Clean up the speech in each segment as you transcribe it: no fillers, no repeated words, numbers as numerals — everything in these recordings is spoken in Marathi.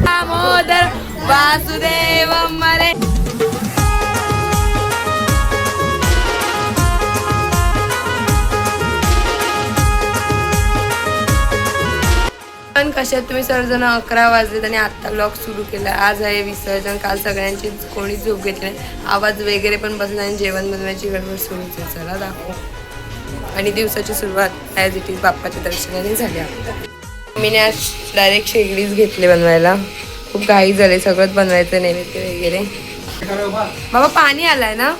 दामोदर वासुदेवम मरे. पण कशात तुम्ही सर्वजण 11 वाजलेत आणि आता व्लॉग सुरू केला. आज आहे विसर्जन. काल सगळ्यांची कोणी झोप घेतली नाही. आवाज वगैरे पण बसला आणि जेवण बनवायची गडबड सुरूच आहे. चला दाखव. आणि दिवसाची सुरुवात ॲज इट इज बाप्पाच्या दर्शनाने झाली. मी आज डायरेक्ट शेगडीच घेतली बनवायला. खूप घाई झाले. सगळंच बनवायचं नैवेद्य वगैरे. बाबा पाणी आलाय ना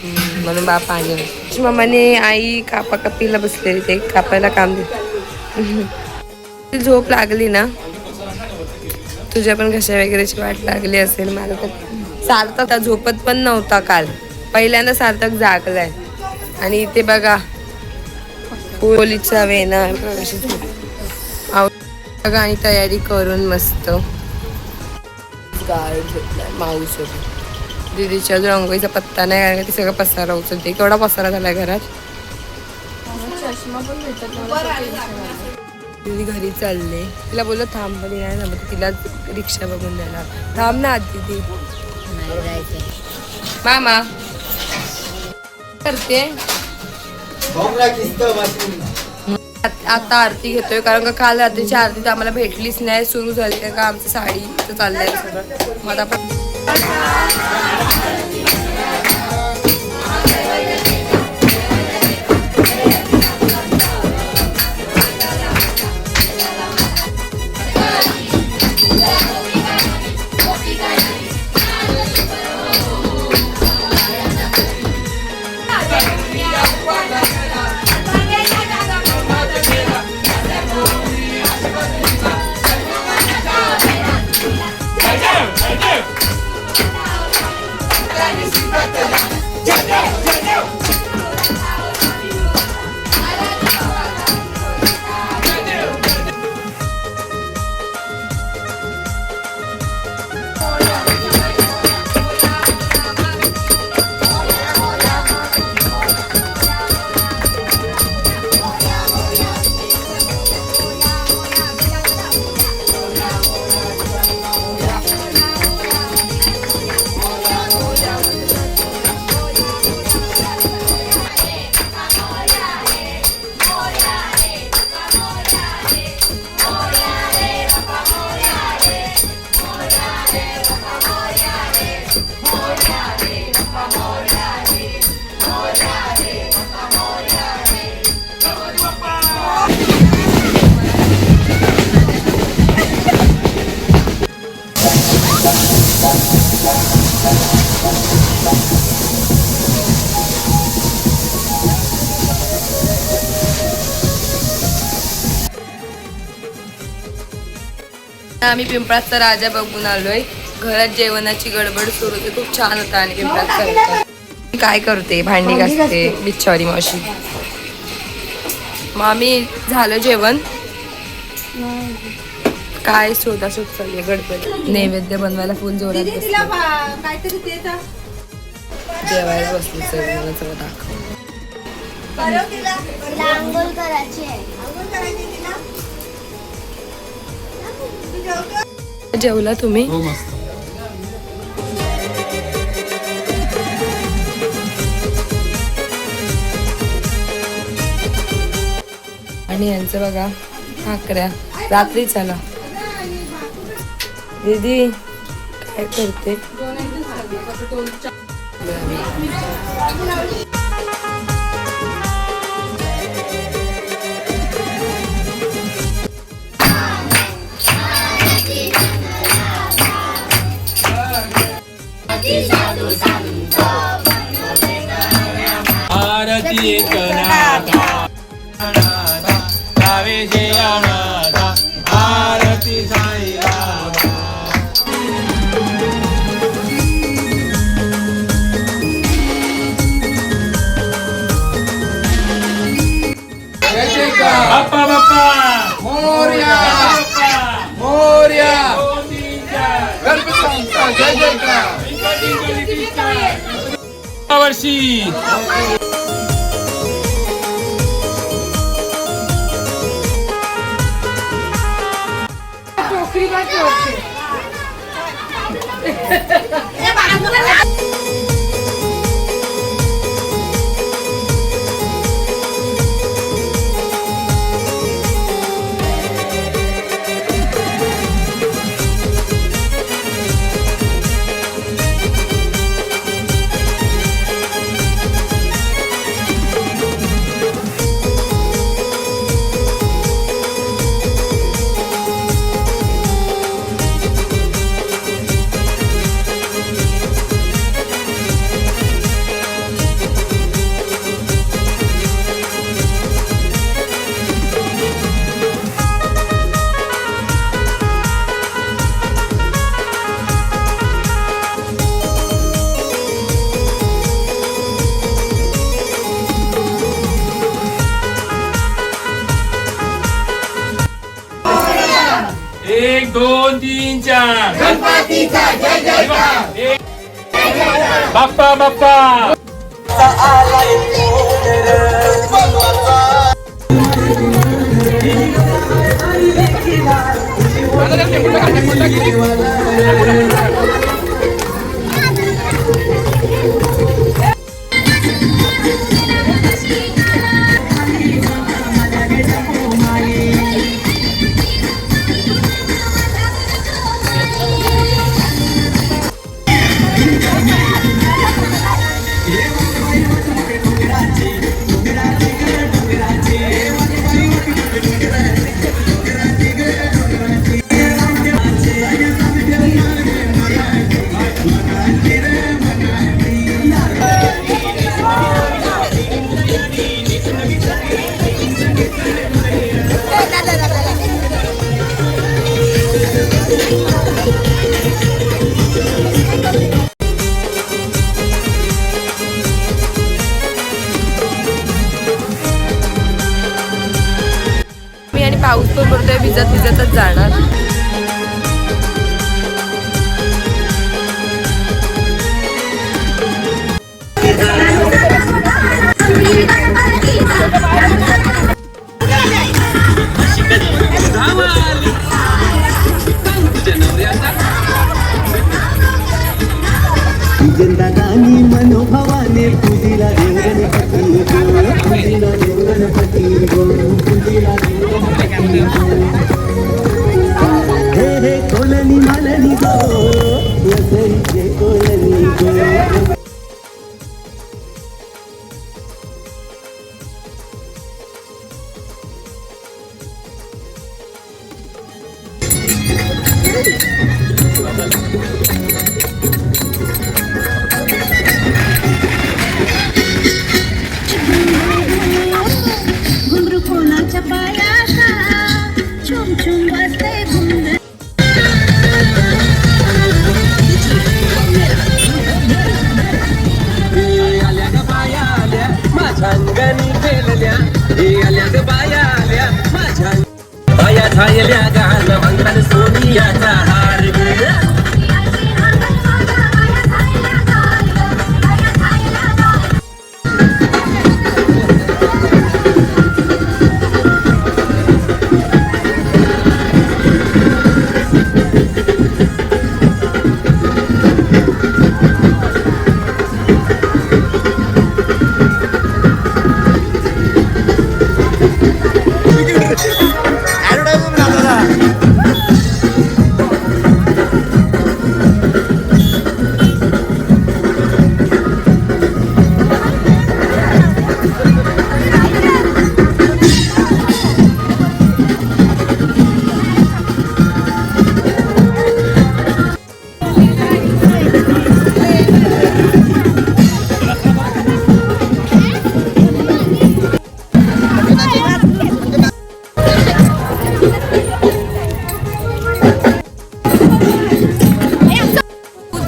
म्हणून बाबा पाणी आलं. मम्माने आई कापाकापीला बसलेली ते कापायला काम देत. झोप लागली ना तुझ्या पण घशा वगैरेची वाट लागली असेल. मला तर सार्थक झोपत पण नव्हता काल. पहिल्यांदा सार्थक जागलाय. आणि इथे बघा पोलीचा वेना बघा. आणि तयारी करून मस्त गाळ घेतलाय माऊस होती. दीदीच्या अजून अंघोळीचा पत्ता नाही कारण ती सगळं पसारा उचलते. केवढा पसारा झालाय घरात. दीदी घरी चालले. तिला बोललं थांब पण नाही ना. तिला रिक्षा बघून देणार. थांब ना आधी ती मामा करते. आता आरती घेतोय कारण का काल रात्रीची आरती तर आम्हाला भेटलीच नाही. सुरू झाली का आमचं साडीचं चाललंय सगळं. मग आपण आम्ही पिंपळाचा राजा बघून आलोय. घरात जेवणाची गडबड सुरू होती. खूप छान होता. आणि पिंपळाचा काय करते भांडी घासते बिचारी मावशी. मग आम्ही झालं जेवण. काय शोधाशोध चालली गडबड. नैवेद्य बनवायला फुल जोरात जेवायला बसली. सगळं सगळं दाखव. जेवला तुम्ही. हो मस्त. आणि यांचं बघा भाकऱ्या रात्री. चला दीदी काय करते. आरती एकनाथा गावे जे अनाथा आरती साई बाबा. बाप्पा बाप्पा मोरया मोरया गणपती जय जयकार. वर्षी एक दोन तीन चार गणपतीचा जय जयकार. बाप्पा बाप्पा मी आणि पाऊस पण पडतोय, भिजत भिजतच जाणार. जनतानी मनोभावाने पूजिला देव गणपती गो, पूजिला देव गणपती गो, पूजिला देव गणपती गो. हे हे कोलनी मालनी गो, वसईचे कोलनी गो. घुंगरू कोणाच्या पायाचा छुम छुम वाजते घुंगरू. आल्या ग बाया आल्या माझ्या अंगणी पेलल्या, हे आल्या ग बाया आल्या माझ्या बाया झायल्या गाणं मंगल सोनियाचा हार ग.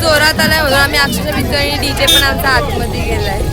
जोरात आलाय म्हणून आम्ही अक्षरशः भिजतोय. डीजे पण आमचा आतमध्ये गेलाय.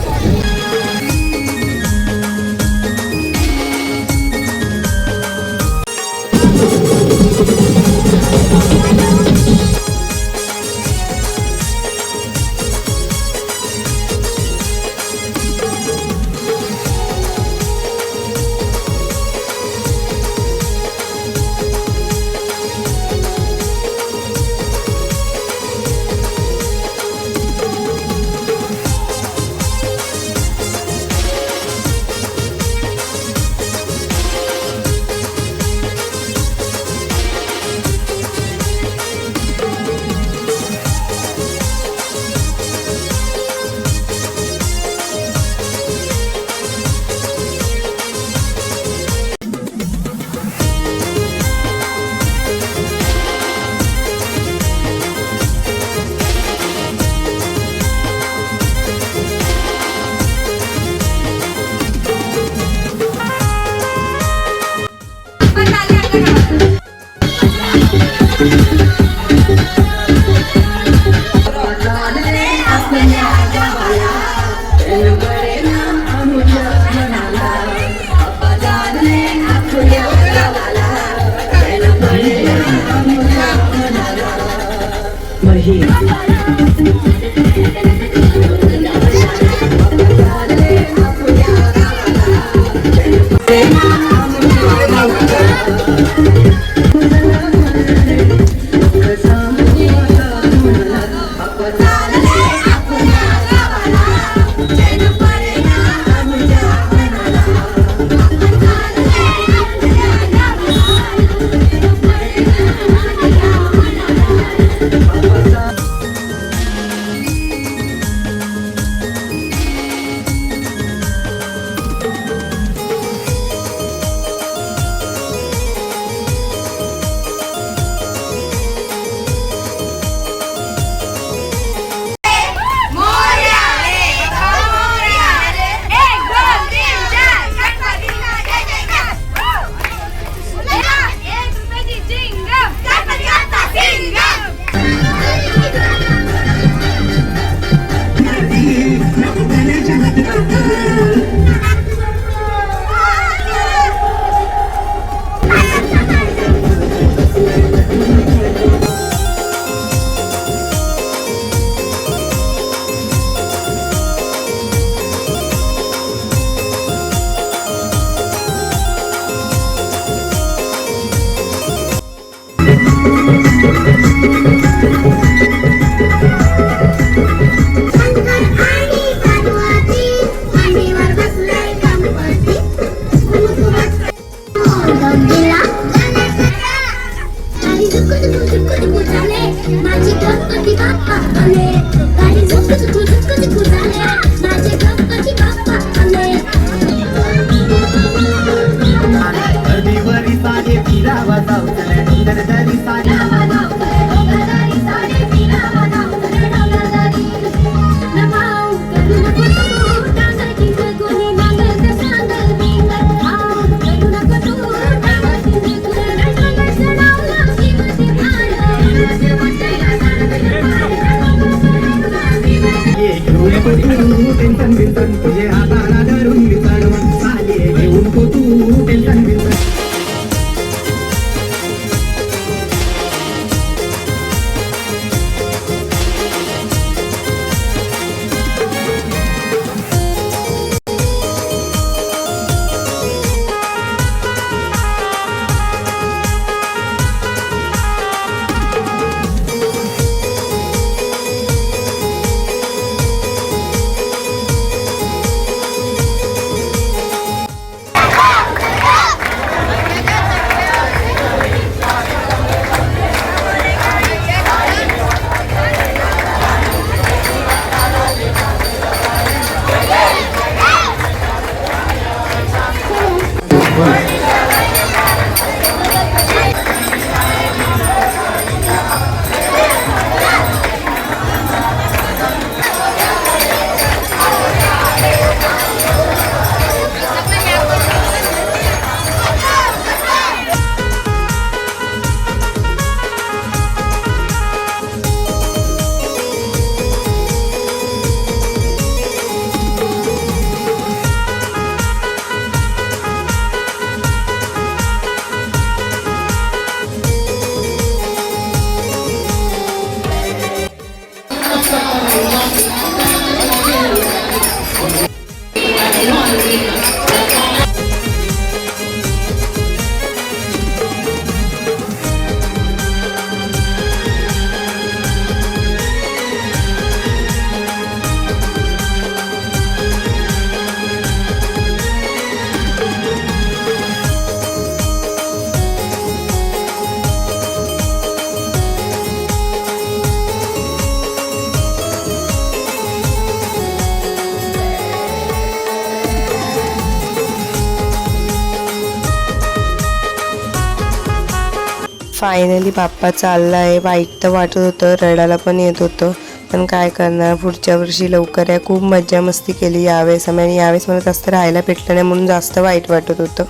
फायनली बाप्पा चाललाय. वाईट तर वाटत होतं, रडायला पण येत होतं, पण काय करणार, पुढच्या वर्षी लवकर आहे. खूप मज्जा मस्ती केली यावेळेस आम्ही, आणि यावेळेस मला जास्त राहायला भेटलं नाही म्हणून जास्त वाईट वाटत होतं.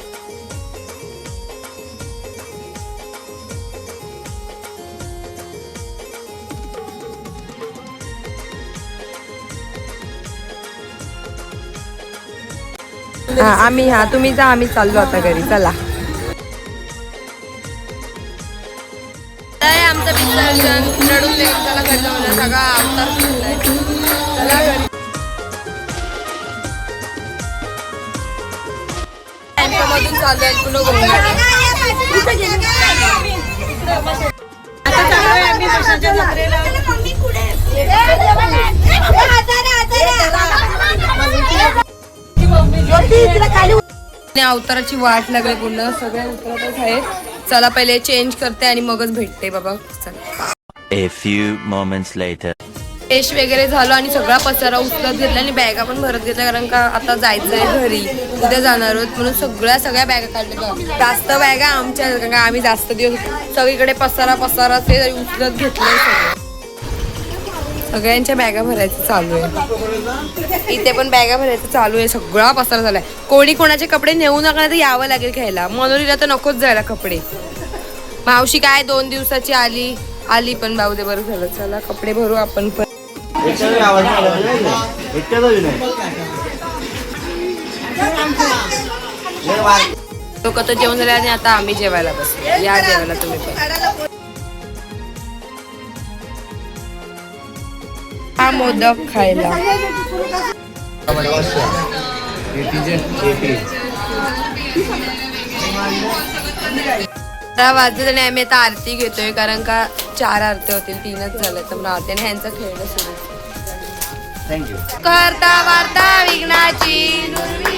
हा आम्ही तुम्ही जा, आम्ही चाललो आता घरी. चला आमचं विसर्जन रडून चला घडलं म्हणजे सगळा अवतार सुटलाय. चला घरी. मधून चालू पुन्हा अवताराची वाट लागली पूर्ण. सगळे उतरतच आहेत. चला पहिले चेंज करते आणि मगच भेटते बाबा. चला. A few moments later. Fresh वगैरे झालो आणि सगळा पसारा उचलत घेतला आणि बॅगा पण भरत घेतल्या, कारण का आता जायचंय घरी, उद्या जाणार आहोत म्हणून सगळ्या बॅगा काढल्या. जास्त बॅगा आमच्या, कारण का आम्ही जास्त दिवस सगळीकडे पसारा ते उचलत घेतलंय. सगळ्यांच्या बॅगा भरायचं चालू आहे. इथे पण बॅगा भरायचं चालू आहे. सगळा पसारा झालाय. कोणी कोणाचे कपडे नेऊ नका तर यावं लागेल घ्यायला. मनोरीला तर नकोच जायला कपडे. मावशी काय 2 दिवसाची आली पण बाऊ दे, बरं झालं. चला कपडे भरू आपण पण. लोक तर जेवण झाले आणि आता आम्ही जेवायला बसलो. या जेवायला तुम्ही पण. हा मोदक खायला. 12 वाजले आणि आम्ही आता आरती घेतोय, कारण का 4 आरती होतील, 3च झाल्या तर मग आरती आणि ह्यांचं खेळणं सुरू. करता वार्ता विघ्नाची,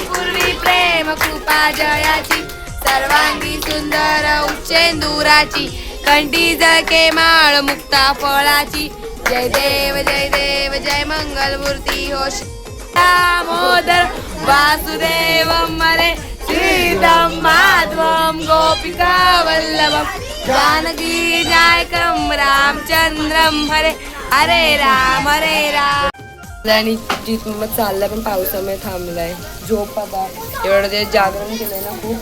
पूर्वी प्रेम कृपा जयाची, सर्वांगी सुंदर उच्चेंदुराची, कंठी जळके माळ मुक्ता फळाची. जय देव जय मंगल मूर्ती हो दामोदर वासुदेवम हरे श्रीदम माधवम गोपिका वल्लभम जानकी नायकम रामचंद्रम हरे हरे राम. आणि जिथून मग चाललाय पण पावसामुळे थांबलाय. झोप आता एवढं ते जागरण केलंय ना खूप.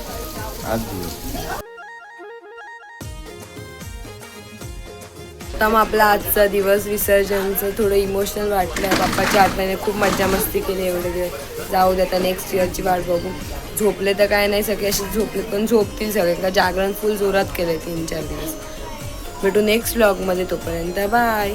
आता मग आपला आजचा दिवस विसर्जनचं थोडं इमोशनल वाटलं. बाप्पाच्या आत्म्याने खूप मज्जा मस्ती केली एवढे दिवस. जाऊ दे आता नेक्स्ट इयरची वाट बघू. झोपले तर काय नाही, सगळे असे झोपले पण झोपतील सगळे, का जागरण फुल जोरात केलंय 3-4 दिवस. भेटू नेक्स्ट व्लॉगमध्ये. तोपर्यंत बाय.